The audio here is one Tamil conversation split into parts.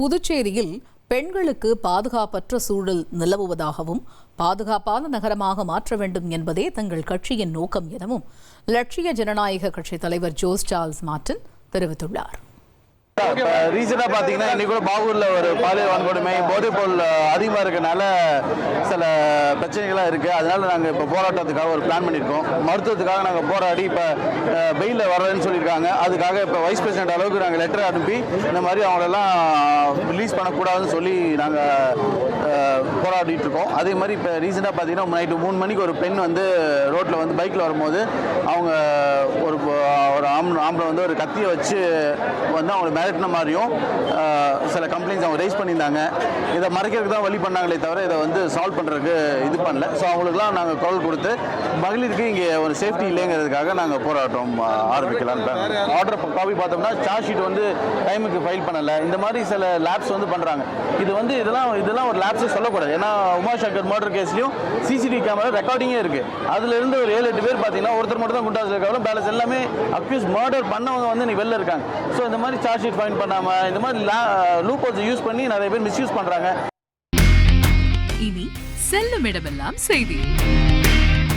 புதுச்சேரியில் பெண்களுக்கு பாதுகாப்பற்ற சூழல் நிலவுவதாகவும் பாதுகாப்பான நகரமாக மாற்ற வேண்டும் என்பதே தங்கள் கட்சியின் நோக்கம் எனவும் லட்சிய ஜனநாயக கட்சித் தலைவர் ஜோஸ் சார்ல்ஸ் மார்ட்டின் தெரிவித்துள்ளார். ரீசெண்டாக பார்த்தீங்கன்னா இன்னைக்கு கூட பாகூரில் ஒரு பாலியல் வன்கொடுமை போதைப்பொருள் அதிகமாக இருக்கனால சில பிரச்சனைகள்லாம் இருக்குது. அதனால நாங்கள் இப்போ போராட்டத்துக்காக ஒரு பிளான் பண்ணியிருக்கோம். மருத்துவத்துக்காக நாங்கள் போராடி இப்போ பெயிலில் வர்றதுன்னு சொல்லியிருக்காங்க. அதுக்காக இப்போ வைஸ் பிரசிடென்ட் அளவுக்கு நாங்கள் லெட்டர் அனுப்பி இந்த மாதிரி அவங்களெல்லாம் ரிலீஸ் பண்ணக்கூடாதுன்னு சொல்லி நாங்கள் போராடிட்டு இருக்கோம். அதே மாதிரி இப்போ ரீசெண்டாக பார்த்தீங்கன்னா நைட்டு 3 மணிக்கு ஒரு பெண் வந்து ரோட்டில் வந்து பைக்கில் வரும்போது அவங்க ஒரு ஆம்பளை வந்து ஒரு கத்தியை வச்சு வந்து அவங்களை மிரட்டின மாதிரியும் சில கம்ப்ளைண்ட்ஸ் அவங்க ரைஸ் பண்ணியிருந்தாங்க. இதை மறைக்கிறதுக்கு தான் வழி பண்ணாங்களே தவிர இதை வந்து சால்வ் பண்ணுறதுக்கு இது பண்ணல. ஸோ அவங்களுக்குலாம் நாங்கள் குரல் கொடுத்து மகளிருக்கு இங்கே ஒரு சேஃப்டி இல்லைங்கிறதுக்காக நாங்கள் போராட்டம் ஆரம்பிக்கலான்னு ஆர்டர் காப்பி பார்த்தோம்னா சார்ஜ் ஷீட் வந்து டைமுக்கு ஃபைல் பண்ணலை. இந்த மாதிரி சில லேப்ஸ் வந்து பண்ணுறாங்க. இது வந்து இதெல்லாம் ஒரு லேப்ஸே சொல்லக்கூடாது. ஏன்னா உமாசங்கர் மர்டர் கேஸ்லையும் சிசிடிவி கேமரா ரெக்கார்டிங்கே இருக்குது. அதிலிருந்து ஒரு 7-8 பேர் பார்த்தீங்கன்னா ஒருத்தர் மட்டும் தான் குண்டாசில் இருக்காங்க. பேலன்ஸ் எல்லாமே அக்யூஸ் மர்டர் பண்ணவங்க வந்து நீ வெளில இருக்காங்க. ஸோ இந்த மாதிரி சார்ஜ் ஷீட் ஃபைன் பண்ணாமல் இந்த மாதிரி லூப் ஹோல்ஸ் யூஸ் பண்ணி நிறைய பேர் மிஸ்யூஸ் பண்ணுறாங்க. இனி செல்லும் இடமெல்லாம் செய்தி.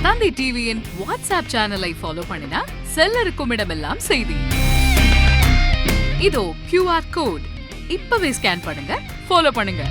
தந்தை டிவியின் வாட்ஸ்அப் சேனலை ஃபாலோ பண்ணினா செல்ல இருக்கும் இடமெல்லாம் செய்தி. இதோ QR கோட் இப்பவே ஸ்கேன் பண்ணுங்க, ஃபாலோ பண்ணுங்க.